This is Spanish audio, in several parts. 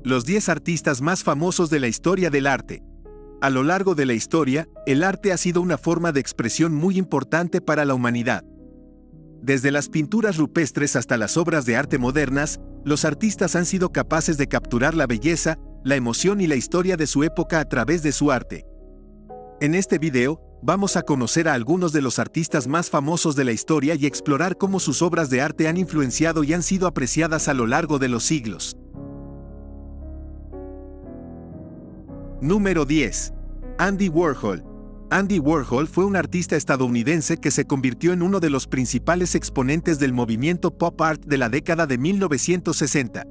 Los 10 artistas más famosos de la historia del arte. A lo largo de la historia, el arte ha sido una forma de expresión muy importante para la humanidad. Desde las pinturas rupestres hasta las obras de arte modernas, los artistas han sido capaces de capturar la belleza, la emoción y la historia de su época a través de su arte. En este video, vamos a conocer a algunos de los artistas más famosos de la historia y explorar cómo sus obras de arte han influenciado y han sido apreciadas a lo largo de los siglos. Número 10. Andy Warhol. Andy Warhol fue un artista estadounidense que se convirtió en uno de los principales exponentes del movimiento pop art de la década de 1960.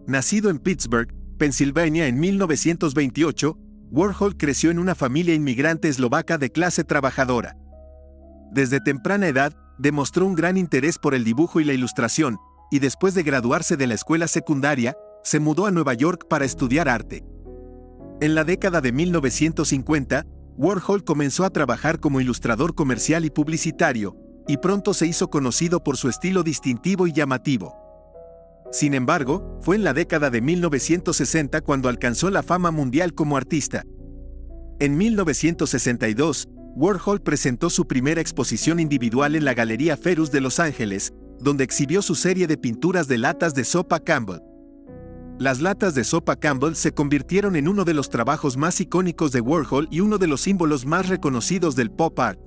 Nacido en Pittsburgh, Pensilvania en 1928, Warhol creció en una familia inmigrante eslovaca de clase trabajadora. Desde temprana edad, demostró un gran interés por el dibujo y la ilustración, y después de graduarse de la escuela secundaria, se mudó a Nueva York para estudiar arte. En la década de 1950, Warhol comenzó a trabajar como ilustrador comercial y publicitario, y pronto se hizo conocido por su estilo distintivo y llamativo. Sin embargo, fue en la década de 1960 cuando alcanzó la fama mundial como artista. En 1962, Warhol presentó su primera exposición individual en la Galería Ferus de Los Ángeles, donde exhibió su serie de pinturas de latas de sopa Campbell. Las latas de sopa Campbell se convirtieron en uno de los trabajos más icónicos de Warhol y uno de los símbolos más reconocidos del pop art.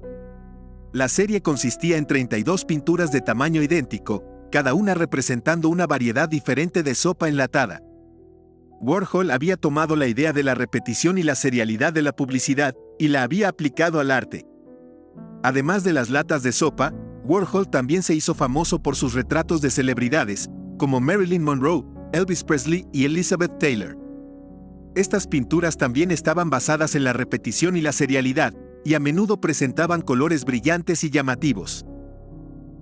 La serie consistía en 32 pinturas de tamaño idéntico, cada una representando una variedad diferente de sopa enlatada. Warhol había tomado la idea de la repetición y la serialidad de la publicidad, y la había aplicado al arte. Además de las latas de sopa, Warhol también se hizo famoso por sus retratos de celebridades, como Marilyn Monroe, Elvis Presley y Elizabeth Taylor. Estas pinturas también estaban basadas en la repetición y la serialidad, y a menudo presentaban colores brillantes y llamativos.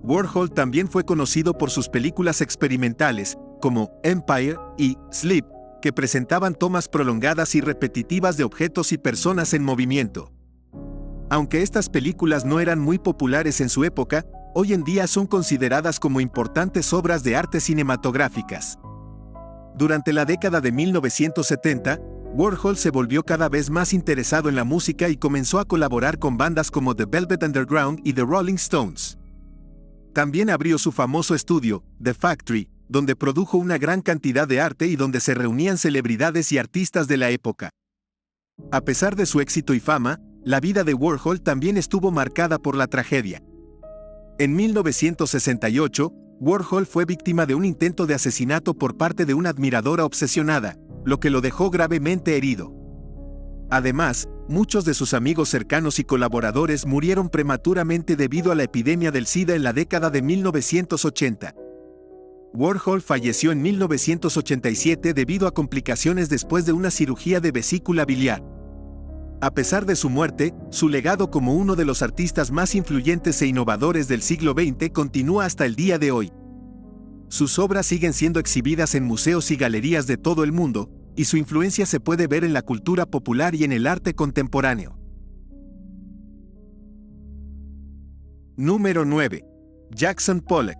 Warhol también fue conocido por sus películas experimentales, como Empire y Sleep, que presentaban tomas prolongadas y repetitivas de objetos y personas en movimiento. Aunque estas películas no eran muy populares en su época, hoy en día son consideradas como importantes obras de arte cinematográficas. Durante la década de 1970, Warhol se volvió cada vez más interesado en la música y comenzó a colaborar con bandas como The Velvet Underground y The Rolling Stones. También abrió su famoso estudio, The Factory, donde produjo una gran cantidad de arte y donde se reunían celebridades y artistas de la época. A pesar de su éxito y fama, la vida de Warhol también estuvo marcada por la tragedia. En 1968, Warhol fue víctima de un intento de asesinato por parte de una admiradora obsesionada, lo que lo dejó gravemente herido. Además, muchos de sus amigos cercanos y colaboradores murieron prematuramente debido a la epidemia del SIDA en la década de 1980. Warhol falleció en 1987 debido a complicaciones después de una cirugía de vesícula biliar. A pesar de su muerte, su legado como uno de los artistas más influyentes e innovadores del siglo XX continúa hasta el día de hoy. Sus obras siguen siendo exhibidas en museos y galerías de todo el mundo, y su influencia se puede ver en la cultura popular y en el arte contemporáneo. Número 9. Jackson Pollock.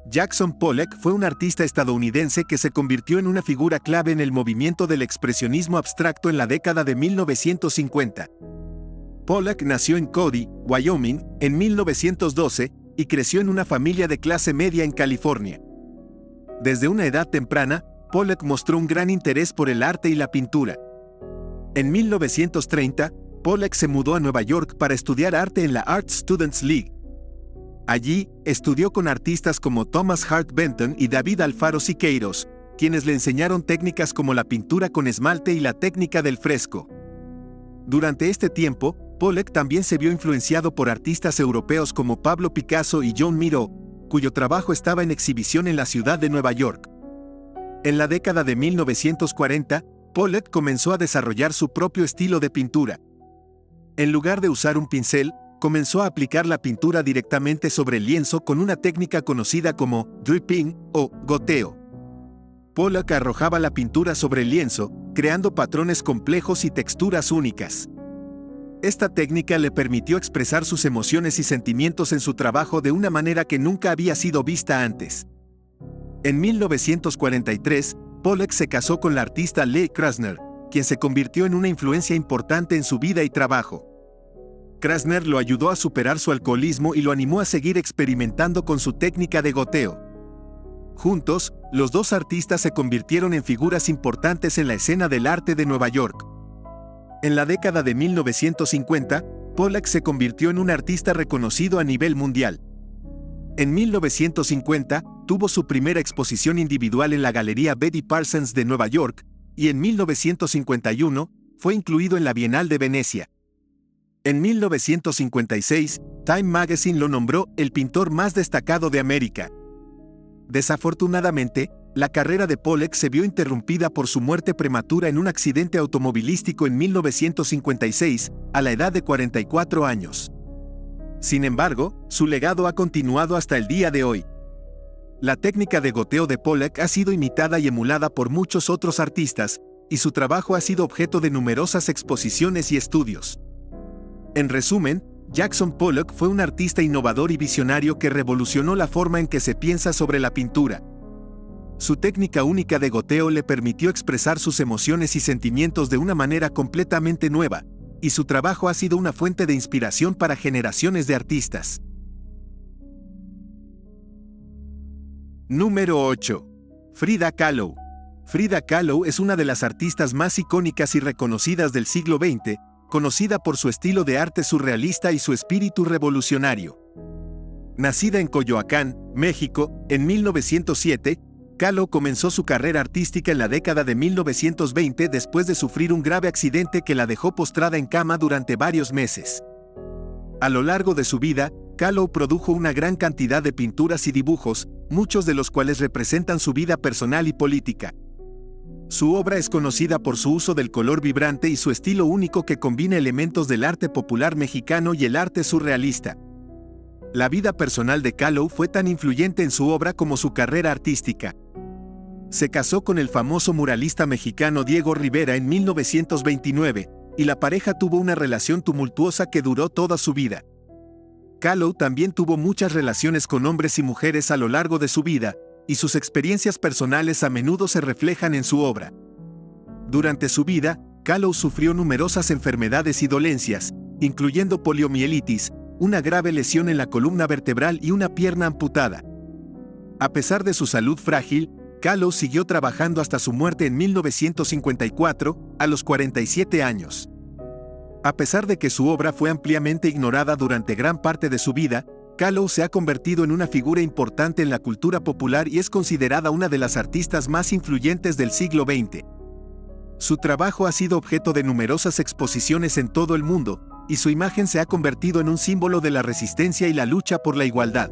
Jackson Pollock fue un artista estadounidense que se convirtió en una figura clave en el movimiento del expresionismo abstracto en la década de 1950. Pollock nació en Cody, Wyoming, en 1912, y creció en una familia de clase media en California. Desde una edad temprana, Pollock mostró un gran interés por el arte y la pintura. En 1930, Pollock se mudó a Nueva York para estudiar arte en la Art Students League. Allí, estudió con artistas como Thomas Hart Benton y David Alfaro Siqueiros, quienes le enseñaron técnicas como la pintura con esmalte y la técnica del fresco. Durante este tiempo, Pollock también se vio influenciado por artistas europeos como Pablo Picasso y John Miro, cuyo trabajo estaba en exhibición en la ciudad de Nueva York. En la década de 1940, Pollock comenzó a desarrollar su propio estilo de pintura. En lugar de usar un pincel, comenzó a aplicar la pintura directamente sobre el lienzo con una técnica conocida como dripping o goteo. Pollock arrojaba la pintura sobre el lienzo, creando patrones complejos y texturas únicas. Esta técnica le permitió expresar sus emociones y sentimientos en su trabajo de una manera que nunca había sido vista antes. En 1943, Pollock se casó con la artista Lee Krasner, quien se convirtió en una influencia importante en su vida y trabajo. Krasner lo ayudó a superar su alcoholismo y lo animó a seguir experimentando con su técnica de goteo. Juntos, los dos artistas se convirtieron en figuras importantes en la escena del arte de Nueva York. En la década de 1950, Pollock se convirtió en un artista reconocido a nivel mundial. En 1950, tuvo su primera exposición individual en la Galería Betty Parsons de Nueva York, y en 1951, fue incluido en la Bienal de Venecia. En 1956, Time Magazine lo nombró el pintor más destacado de América. Desafortunadamente, la carrera de Pollock se vio interrumpida por su muerte prematura en un accidente automovilístico en 1956, a la edad de 44 años. Sin embargo, su legado ha continuado hasta el día de hoy. La técnica de goteo de Pollock ha sido imitada y emulada por muchos otros artistas, y su trabajo ha sido objeto de numerosas exposiciones y estudios. En resumen, Jackson Pollock fue un artista innovador y visionario que revolucionó la forma en que se piensa sobre la pintura. Su técnica única de goteo le permitió expresar sus emociones y sentimientos de una manera completamente nueva, y su trabajo ha sido una fuente de inspiración para generaciones de artistas. Número 8. Frida Kahlo. Frida Kahlo es una de las artistas más icónicas y reconocidas del siglo XX, conocida por su estilo de arte surrealista y su espíritu revolucionario. Nacida en Coyoacán, México, en 1907, Kahlo comenzó su carrera artística en la década de 1920 después de sufrir un grave accidente que la dejó postrada en cama durante varios meses. A lo largo de su vida, Kahlo produjo una gran cantidad de pinturas y dibujos, muchos de los cuales representan su vida personal y política. Su obra es conocida por su uso del color vibrante y su estilo único que combina elementos del arte popular mexicano y el arte surrealista. La vida personal de Kahlo fue tan influyente en su obra como su carrera artística. Se casó con el famoso muralista mexicano Diego Rivera en 1929, y la pareja tuvo una relación tumultuosa que duró toda su vida. Kahlo también tuvo muchas relaciones con hombres y mujeres a lo largo de su vida, y sus experiencias personales a menudo se reflejan en su obra. Durante su vida, Kahlo sufrió numerosas enfermedades y dolencias, incluyendo poliomielitis, una grave lesión en la columna vertebral y una pierna amputada. A pesar de su salud frágil, Kahlo siguió trabajando hasta su muerte en 1954, a los 47 años. A pesar de que su obra fue ampliamente ignorada durante gran parte de su vida, Kahlo se ha convertido en una figura importante en la cultura popular y es considerada una de las artistas más influyentes del siglo XX. Su trabajo ha sido objeto de numerosas exposiciones en todo el mundo, y su imagen se ha convertido en un símbolo de la resistencia y la lucha por la igualdad.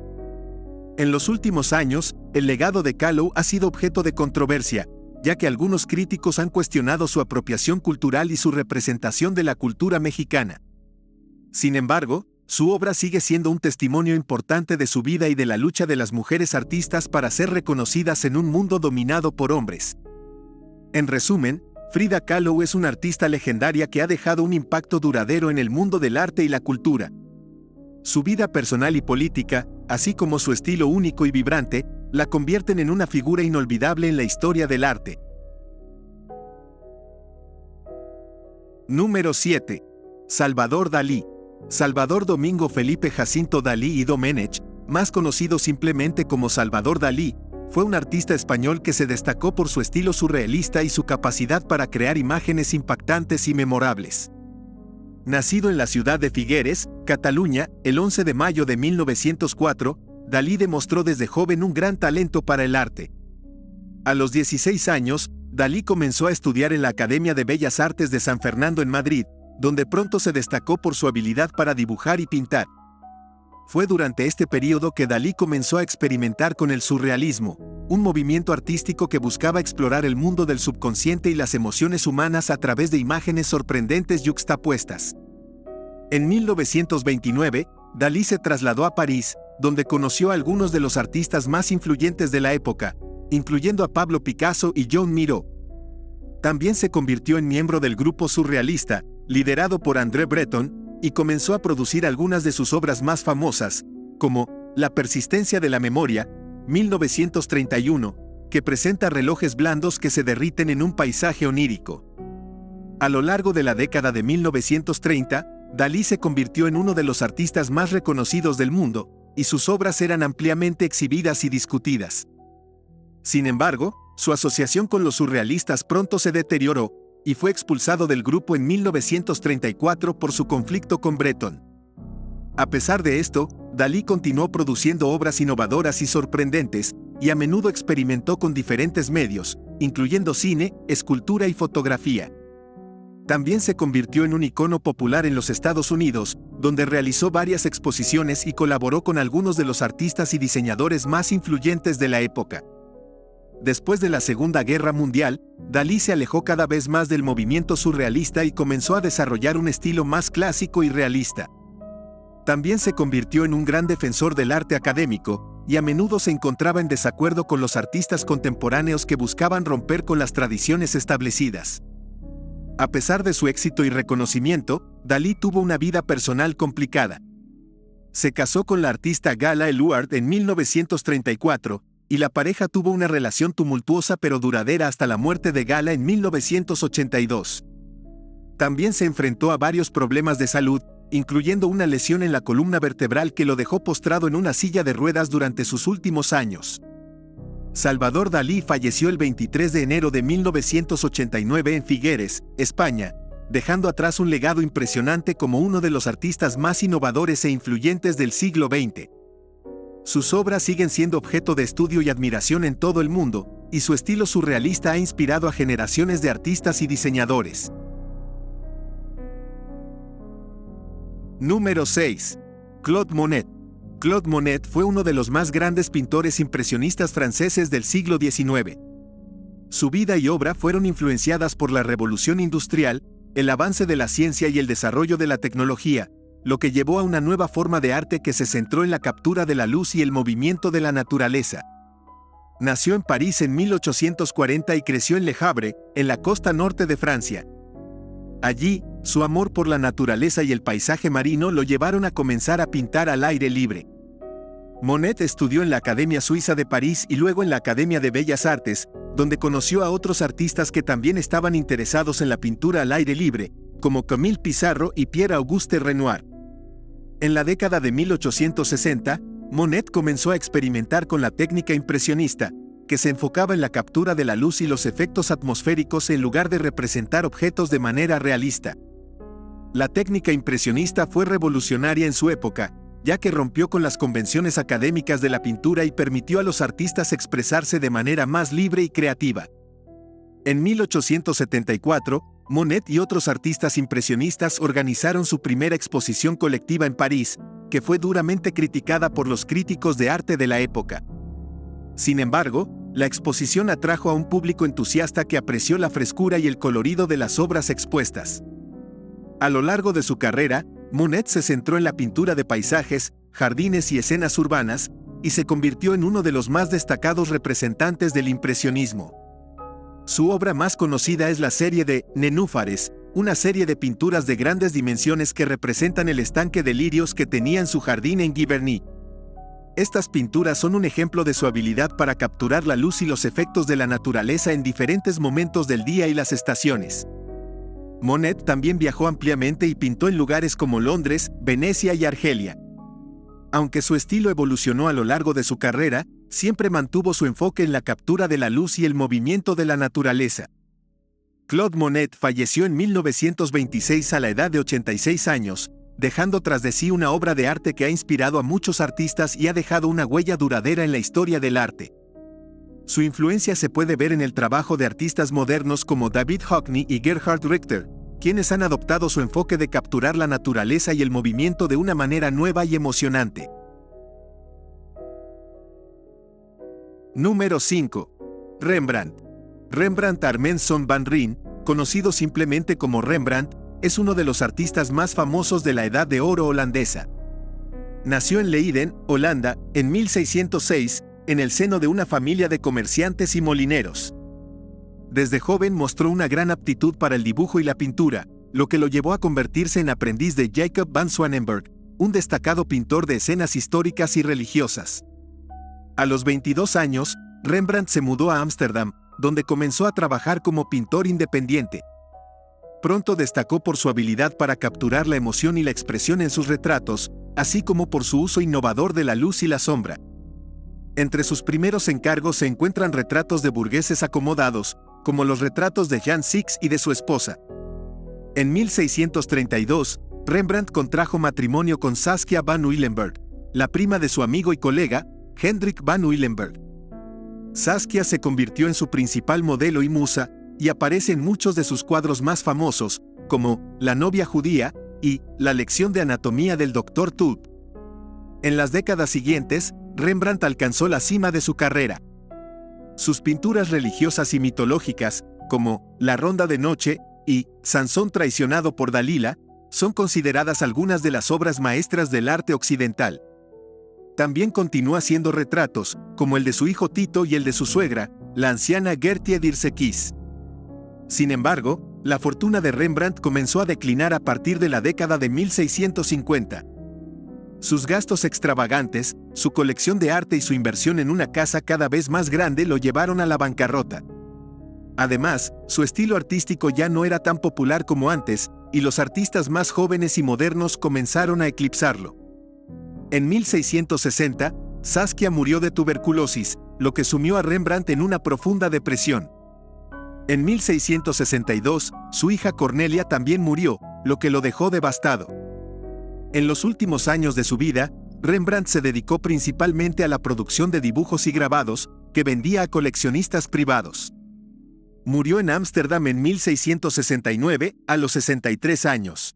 En los últimos años, el legado de Kahlo ha sido objeto de controversia, ya que algunos críticos han cuestionado su apropiación cultural y su representación de la cultura mexicana. Sin embargo, su obra sigue siendo un testimonio importante de su vida y de la lucha de las mujeres artistas para ser reconocidas en un mundo dominado por hombres. En resumen, Frida Kahlo es una artista legendaria que ha dejado un impacto duradero en el mundo del arte y la cultura. Su vida personal y política, así como su estilo único y vibrante, la convierten en una figura inolvidable en la historia del arte. Número 7. Salvador Dalí. Salvador Domingo Felipe Jacinto Dalí y Domenech, más conocido simplemente como Salvador Dalí, fue un artista español que se destacó por su estilo surrealista y su capacidad para crear imágenes impactantes y memorables. Nacido en la ciudad de Figueres, Cataluña, el 11 de mayo de 1904, Dalí demostró desde joven un gran talento para el arte. A los 16 años, Dalí comenzó a estudiar en la Academia de Bellas Artes de San Fernando en Madrid, donde pronto se destacó por su habilidad para dibujar y pintar. Fue durante este periodo que Dalí comenzó a experimentar con el surrealismo, un movimiento artístico que buscaba explorar el mundo del subconsciente y las emociones humanas a través de imágenes sorprendentes yuxtapuestas. En 1929, Dalí se trasladó a París, donde conoció a algunos de los artistas más influyentes de la época, incluyendo a Pablo Picasso y Joan Miró. También se convirtió en miembro del grupo surrealista, liderado por André Breton, y comenzó a producir algunas de sus obras más famosas, como La persistencia de la memoria, 1931, que presenta relojes blandos que se derriten en un paisaje onírico. A lo largo de la década de 1930, Dalí se convirtió en uno de los artistas más reconocidos del mundo, y sus obras eran ampliamente exhibidas y discutidas. Sin embargo, su asociación con los surrealistas pronto se deterioró, y fue expulsado del grupo en 1934 por su conflicto con Breton. A pesar de esto, Dalí continuó produciendo obras innovadoras y sorprendentes, y a menudo experimentó con diferentes medios, incluyendo cine, escultura y fotografía. También se convirtió en un icono popular en los Estados Unidos, donde realizó varias exposiciones y colaboró con algunos de los artistas y diseñadores más influyentes de la época. Después de la Segunda Guerra Mundial, Dalí se alejó cada vez más del movimiento surrealista y comenzó a desarrollar un estilo más clásico y realista. También se convirtió en un gran defensor del arte académico, y a menudo se encontraba en desacuerdo con los artistas contemporáneos que buscaban romper con las tradiciones establecidas. A pesar de su éxito y reconocimiento, Dalí tuvo una vida personal complicada. Se casó con la artista Gala Eluard en 1934, y la pareja tuvo una relación tumultuosa pero duradera hasta la muerte de Gala en 1982. También se enfrentó a varios problemas de salud, incluyendo una lesión en la columna vertebral que lo dejó postrado en una silla de ruedas durante sus últimos años. Salvador Dalí falleció el 23 de enero de 1989 en Figueres, España, dejando atrás un legado impresionante como uno de los artistas más innovadores e influyentes del siglo XX. Sus obras siguen siendo objeto de estudio y admiración en todo el mundo, y su estilo surrealista ha inspirado a generaciones de artistas y diseñadores. Número 6. Claude Monet. Claude Monet fue uno de los más grandes pintores impresionistas franceses del siglo XIX. Su vida y obra fueron influenciadas por la revolución industrial, el avance de la ciencia y el desarrollo de la tecnología, lo que llevó a una nueva forma de arte que se centró en la captura de la luz y el movimiento de la naturaleza. Nació en París en 1840 y creció en Le Havre, en la costa norte de Francia. Allí, su amor por la naturaleza y el paisaje marino lo llevaron a comenzar a pintar al aire libre. Monet estudió en la Academia Suiza de París y luego en la Academia de Bellas Artes, donde conoció a otros artistas que también estaban interesados en la pintura al aire libre, como Camille Pissarro y Pierre-Auguste Renoir. En la década de 1860, Monet comenzó a experimentar con la técnica impresionista, que se enfocaba en la captura de la luz y los efectos atmosféricos en lugar de representar objetos de manera realista. La técnica impresionista fue revolucionaria en su época, ya que rompió con las convenciones académicas de la pintura y permitió a los artistas expresarse de manera más libre y creativa. En 1874, Monet y otros artistas impresionistas organizaron su primera exposición colectiva en París, que fue duramente criticada por los críticos de arte de la época. Sin embargo, la exposición atrajo a un público entusiasta que apreció la frescura y el colorido de las obras expuestas. A lo largo de su carrera, Monet se centró en la pintura de paisajes, jardines y escenas urbanas, y se convirtió en uno de los más destacados representantes del impresionismo. Su obra más conocida es la serie de Nenúfares, una serie de pinturas de grandes dimensiones que representan el estanque de lirios que tenía en su jardín en Giverny. Estas pinturas son un ejemplo de su habilidad para capturar la luz y los efectos de la naturaleza en diferentes momentos del día y las estaciones. Monet también viajó ampliamente y pintó en lugares como Londres, Venecia y Argelia. Aunque su estilo evolucionó a lo largo de su carrera, siempre mantuvo su enfoque en la captura de la luz y el movimiento de la naturaleza. Claude Monet falleció en 1926 a la edad de 86 años, dejando tras de sí una obra de arte que ha inspirado a muchos artistas y ha dejado una huella duradera en la historia del arte. Su influencia se puede ver en el trabajo de artistas modernos como David Hockney y Gerhard Richter, quienes han adoptado su enfoque de capturar la naturaleza y el movimiento de una manera nueva y emocionante. Número 5. Rembrandt. Rembrandt Armensson van Rijn, conocido simplemente como Rembrandt, es uno de los artistas más famosos de la Edad de Oro holandesa. Nació en Leiden, Holanda, en 1606, en el seno de una familia de comerciantes y molineros. Desde joven mostró una gran aptitud para el dibujo y la pintura, lo que lo llevó a convertirse en aprendiz de Jacob van Swanenberg, un destacado pintor de escenas históricas y religiosas. A los 22 años, Rembrandt se mudó a Ámsterdam, donde comenzó a trabajar como pintor independiente. Pronto destacó por su habilidad para capturar la emoción y la expresión en sus retratos, así como por su uso innovador de la luz y la sombra. Entre sus primeros encargos se encuentran retratos de burgueses acomodados, como los retratos de Jan Six y de su esposa. En 1632, Rembrandt contrajo matrimonio con Saskia van Uylenburg, la prima de su amigo y colega, Hendrik van Uylenburg. Saskia se convirtió en su principal modelo y musa, y aparece en muchos de sus cuadros más famosos, como La novia judía y La lección de anatomía del Dr. Tulp. En las décadas siguientes, Rembrandt alcanzó la cima de su carrera. Sus pinturas religiosas y mitológicas, como La ronda de noche y Sansón traicionado por Dalila, son consideradas algunas de las obras maestras del arte occidental. También continúa haciendo retratos, como el de su hijo Tito y el de su suegra, la anciana Gertie Dirsekis. Sin embargo, la fortuna de Rembrandt comenzó a declinar a partir de la década de 1650. Sus gastos extravagantes, su colección de arte y su inversión en una casa cada vez más grande lo llevaron a la bancarrota. Además, su estilo artístico ya no era tan popular como antes, y los artistas más jóvenes y modernos comenzaron a eclipsarlo. En 1660, Saskia murió de tuberculosis, lo que sumió a Rembrandt en una profunda depresión. En 1662, su hija Cornelia también murió, lo que lo dejó devastado. En los últimos años de su vida, Rembrandt se dedicó principalmente a la producción de dibujos y grabados, que vendía a coleccionistas privados. Murió en Ámsterdam en 1669, a los 63 años.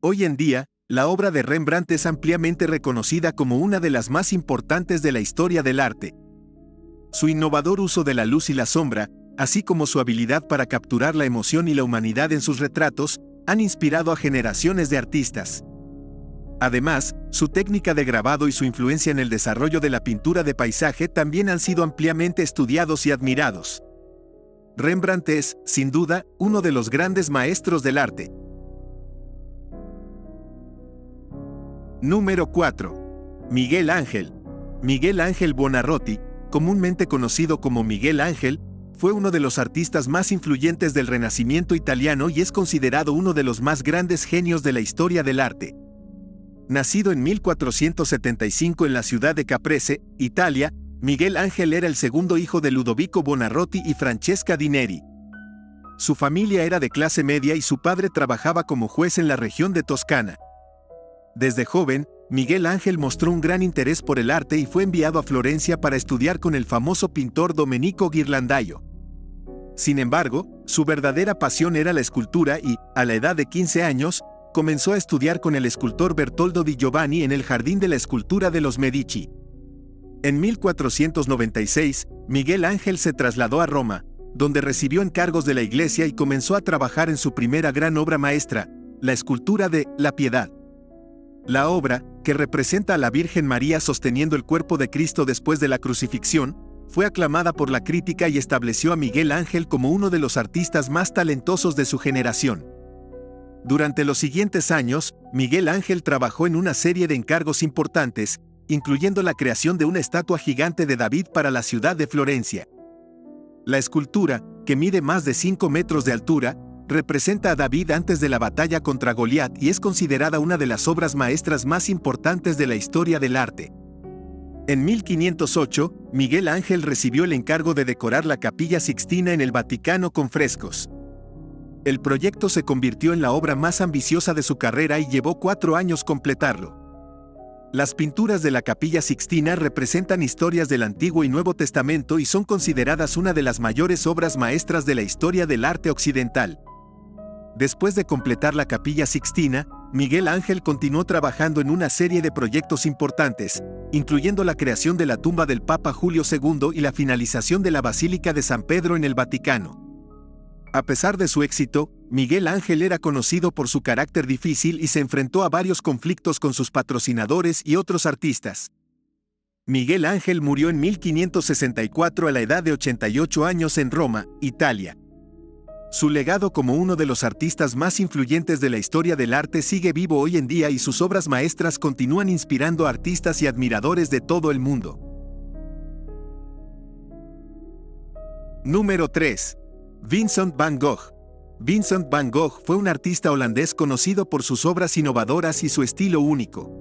Hoy en día, la obra de Rembrandt es ampliamente reconocida como una de las más importantes de la historia del arte. Su innovador uso de la luz y la sombra, así como su habilidad para capturar la emoción y la humanidad en sus retratos, han inspirado a generaciones de artistas. Además, su técnica de grabado y su influencia en el desarrollo de la pintura de paisaje también han sido ampliamente estudiados y admirados. Rembrandt es, sin duda, uno de los grandes maestros del arte. Número 4. Miguel Ángel. Miguel Ángel Buonarroti, comúnmente conocido como Miguel Ángel, fue uno de los artistas más influyentes del Renacimiento italiano y es considerado uno de los más grandes genios de la historia del arte. Nacido en 1475 en la ciudad de Caprese, Italia, Miguel Ángel era el segundo hijo de Ludovico Buonarroti y Francesca Di Neri. Su familia era de clase media y su padre trabajaba como juez en la región de Toscana. Desde joven, Miguel Ángel mostró un gran interés por el arte y fue enviado a Florencia para estudiar con el famoso pintor Domenico Ghirlandaio. Sin embargo, su verdadera pasión era la escultura y, a la edad de 15 años, comenzó a estudiar con el escultor Bertoldo di Giovanni en el Jardín de la Escultura de los Medici. En 1496, Miguel Ángel se trasladó a Roma, donde recibió encargos de la iglesia y comenzó a trabajar en su primera gran obra maestra, la escultura de La Piedad. La obra, que representa a la Virgen María sosteniendo el cuerpo de Cristo después de la crucifixión, fue aclamada por la crítica y estableció a Miguel Ángel como uno de los artistas más talentosos de su generación. Durante los siguientes años, Miguel Ángel trabajó en una serie de encargos importantes, incluyendo la creación de una estatua gigante de David para la ciudad de Florencia. La escultura, que mide más de 5 metros de altura, representa a David antes de la batalla contra Goliat y es considerada una de las obras maestras más importantes de la historia del arte. En 1508, Miguel Ángel recibió el encargo de decorar la Capilla Sixtina en el Vaticano con frescos. El proyecto se convirtió en la obra más ambiciosa de su carrera y llevó 4 años completarlo. Las pinturas de la Capilla Sixtina representan historias del Antiguo y Nuevo Testamento y son consideradas una de las mayores obras maestras de la historia del arte occidental. Después de completar la Capilla Sixtina, Miguel Ángel continuó trabajando en una serie de proyectos importantes, incluyendo la creación de la tumba del Papa Julio II y la finalización de la Basílica de San Pedro en el Vaticano. A pesar de su éxito, Miguel Ángel era conocido por su carácter difícil y se enfrentó a varios conflictos con sus patrocinadores y otros artistas. Miguel Ángel murió en 1564 a la edad de 88 años en Roma, Italia. Su legado como uno de los artistas más influyentes de la historia del arte sigue vivo hoy en día y sus obras maestras continúan inspirando a artistas y admiradores de todo el mundo. Número 3. Vincent van Gogh. Vincent van Gogh fue un artista holandés conocido por sus obras innovadoras y su estilo único.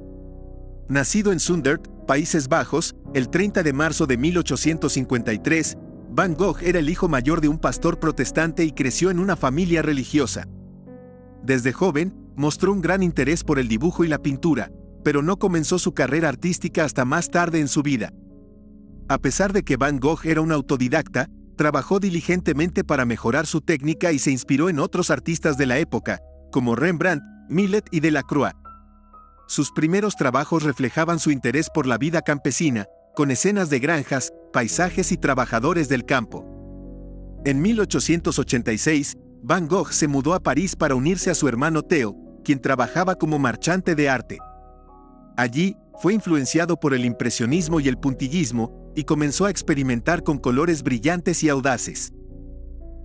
Nacido en Zundert, Países Bajos, el 30 de marzo de 1853, Van Gogh era el hijo mayor de un pastor protestante y creció en una familia religiosa. Desde joven, mostró un gran interés por el dibujo y la pintura, pero no comenzó su carrera artística hasta más tarde en su vida. A pesar de que Van Gogh era un autodidacta, trabajó diligentemente para mejorar su técnica y se inspiró en otros artistas de la época, como Rembrandt, Millet y Delacroix. Sus primeros trabajos reflejaban su interés por la vida campesina, con escenas de granjas, paisajes y trabajadores del campo. En 1886, Van Gogh se mudó a París para unirse a su hermano Theo, quien trabajaba como marchante de arte. Allí, fue influenciado por el impresionismo y el puntillismo, y comenzó a experimentar con colores brillantes y audaces.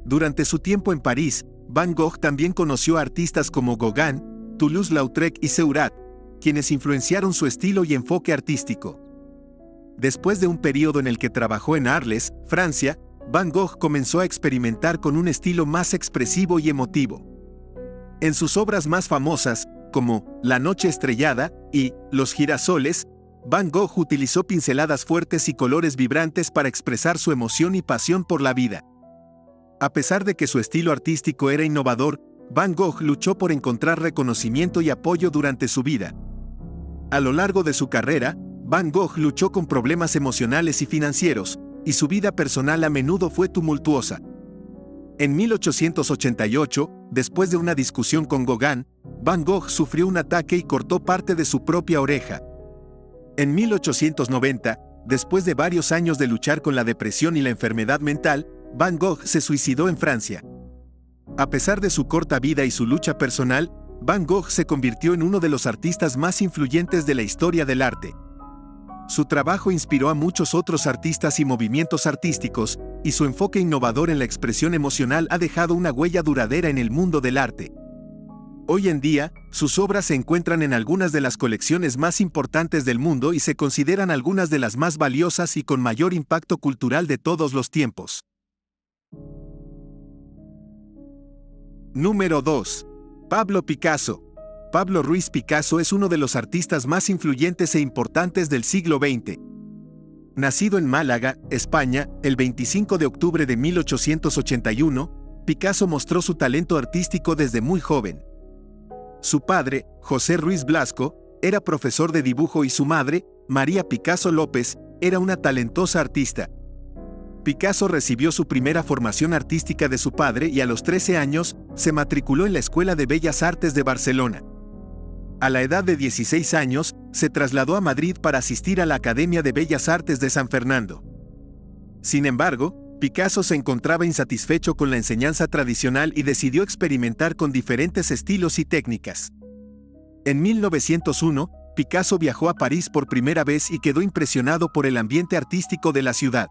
Durante su tiempo en París, Van Gogh también conoció a artistas como Gauguin, Toulouse-Lautrec y Seurat, quienes influenciaron su estilo y enfoque artístico. Después de un periodo en el que trabajó en Arles, Francia, Van Gogh comenzó a experimentar con un estilo más expresivo y emotivo. En sus obras más famosas, como La Noche Estrellada y Los Girasoles, Van Gogh utilizó pinceladas fuertes y colores vibrantes para expresar su emoción y pasión por la vida. A pesar de que su estilo artístico era innovador, Van Gogh luchó por encontrar reconocimiento y apoyo durante su vida. A lo largo de su carrera, Van Gogh luchó con problemas emocionales y financieros, y su vida personal a menudo fue tumultuosa. En 1888, después de una discusión con Gauguin, Van Gogh sufrió un ataque y cortó parte de su propia oreja. En 1890, después de varios años de luchar con la depresión y la enfermedad mental, Van Gogh se suicidó en Francia. A pesar de su corta vida y su lucha personal, Van Gogh se convirtió en uno de los artistas más influyentes de la historia del arte. Su trabajo inspiró a muchos otros artistas y movimientos artísticos, y su enfoque innovador en la expresión emocional ha dejado una huella duradera en el mundo del arte. Hoy en día, sus obras se encuentran en algunas de las colecciones más importantes del mundo y se consideran algunas de las más valiosas y con mayor impacto cultural de todos los tiempos. Número 2. Pablo Picasso. Pablo Ruiz Picasso es uno de los artistas más influyentes e importantes del siglo XX. Nacido en Málaga, España, el 25 de octubre de 1881, Picasso mostró su talento artístico desde muy joven. Su padre, José Ruiz Blasco, era profesor de dibujo y su madre, María Picasso López, era una talentosa artista. Picasso recibió su primera formación artística de su padre y a los 13 años, se matriculó en la Escuela de Bellas Artes de Barcelona. A la edad de 16 años, se trasladó a Madrid para asistir a la Academia de Bellas Artes de San Fernando. Sin embargo, Picasso se encontraba insatisfecho con la enseñanza tradicional y decidió experimentar con diferentes estilos y técnicas. En 1901, Picasso viajó a París por primera vez y quedó impresionado por el ambiente artístico de la ciudad.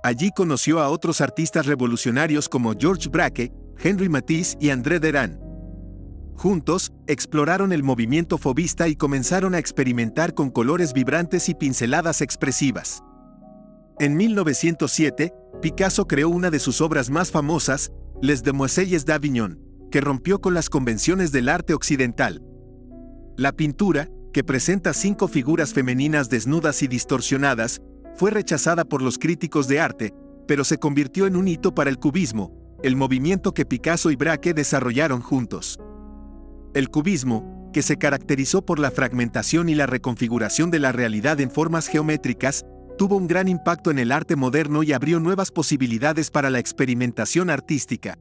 Allí conoció a otros artistas revolucionarios como Georges Braque, Henri Matisse y André Derain. Juntos, exploraron el movimiento fauvista y comenzaron a experimentar con colores vibrantes y pinceladas expresivas. En 1907, Picasso creó una de sus obras más famosas, Les Demoiselles d'Avignon, que rompió con las convenciones del arte occidental. La pintura, que presenta 5 figuras femeninas desnudas y distorsionadas, fue rechazada por los críticos de arte, pero se convirtió en un hito para el cubismo, el movimiento que Picasso y Braque desarrollaron juntos. El cubismo, que se caracterizó por la fragmentación y la reconfiguración de la realidad en formas geométricas, tuvo un gran impacto en el arte moderno y abrió nuevas posibilidades para la experimentación artística.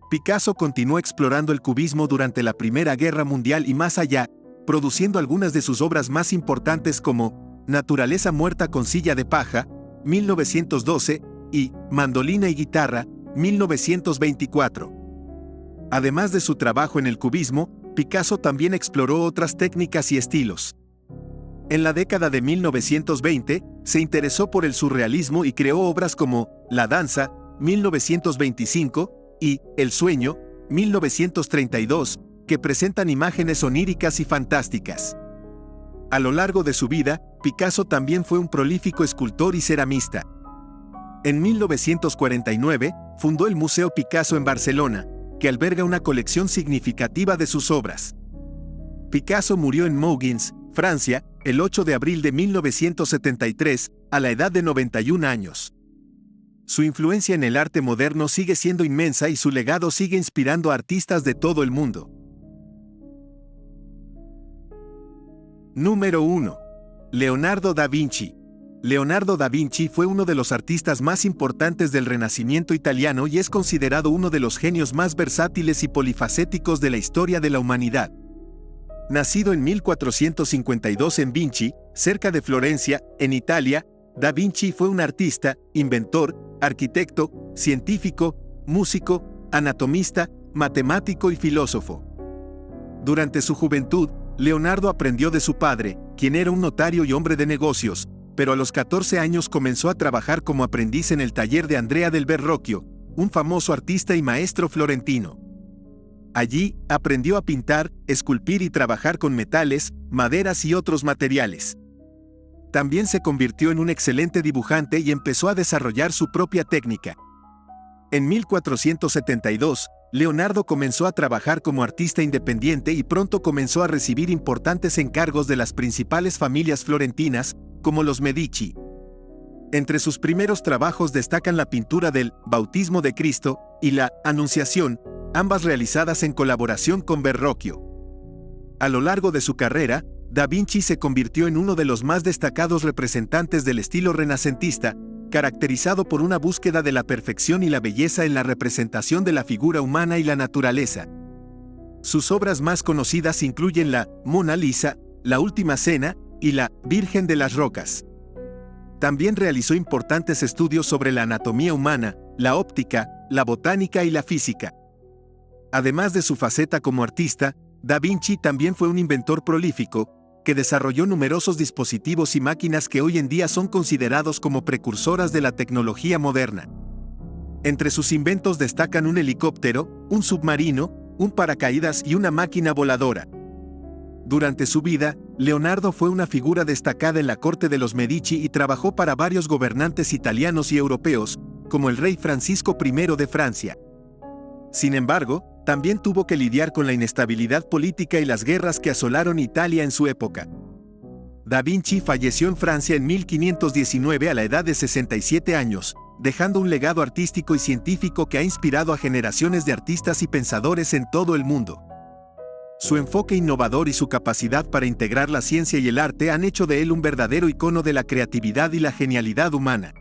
Picasso continuó explorando el cubismo durante la Primera Guerra Mundial y más allá, produciendo algunas de sus obras más importantes como Naturaleza muerta con silla de paja, 1912, y Mandolina y guitarra, 1924. Además de su trabajo en el cubismo, Picasso también exploró otras técnicas y estilos. En la década de 1920, se interesó por el surrealismo y creó obras como La danza, 1925, y El sueño, 1932, que presentan imágenes oníricas y fantásticas. A lo largo de su vida, Picasso también fue un prolífico escultor y ceramista. En 1949, fundó el Museo Picasso en Barcelona, que alberga una colección significativa de sus obras. Picasso murió en Mougins, Francia, el 8 de abril de 1973, a la edad de 91 años. Su influencia en el arte moderno sigue siendo inmensa y su legado sigue inspirando a artistas de todo el mundo. Número 1. Leonardo da Vinci. Leonardo da Vinci fue uno de los artistas más importantes del Renacimiento italiano y es considerado uno de los genios más versátiles y polifacéticos de la historia de la humanidad. Nacido en 1452 en Vinci, cerca de Florencia, en Italia, Da Vinci fue un artista, inventor, arquitecto, científico, músico, anatomista, matemático y filósofo. Durante su juventud, Leonardo aprendió de su padre, quien era un notario y hombre de negocios, pero a los 14 años comenzó a trabajar como aprendiz en el taller de Andrea del Verrocchio, un famoso artista y maestro florentino. Allí, aprendió a pintar, esculpir y trabajar con metales, maderas y otros materiales. También se convirtió en un excelente dibujante y empezó a desarrollar su propia técnica. En 1472, Leonardo comenzó a trabajar como artista independiente y pronto comenzó a recibir importantes encargos de las principales familias florentinas, como los Medici. Entre sus primeros trabajos destacan la pintura del Bautismo de Cristo y la Anunciación, ambas realizadas en colaboración con Verrocchio. A lo largo de su carrera, Da Vinci se convirtió en uno de los más destacados representantes del estilo renacentista, caracterizado por una búsqueda de la perfección y la belleza en la representación de la figura humana y la naturaleza. Sus obras más conocidas incluyen la Mona Lisa, La Última Cena y la Virgen de las Rocas. También realizó importantes estudios sobre la anatomía humana, la óptica, la botánica y la física. Además de su faceta como artista, Da Vinci también fue un inventor prolífico, que desarrolló numerosos dispositivos y máquinas que hoy en día son considerados como precursoras de la tecnología moderna. Entre sus inventos destacan un helicóptero, un submarino, un paracaídas y una máquina voladora. Durante su vida, Leonardo fue una figura destacada en la corte de los Medici y trabajó para varios gobernantes italianos y europeos, como el rey Francisco I de Francia. Sin embargo, también tuvo que lidiar con la inestabilidad política y las guerras que asolaron Italia en su época. Da Vinci falleció en Francia en 1519 a la edad de 67 años, dejando un legado artístico y científico que ha inspirado a generaciones de artistas y pensadores en todo el mundo. Su enfoque innovador y su capacidad para integrar la ciencia y el arte han hecho de él un verdadero icono de la creatividad y la genialidad humana.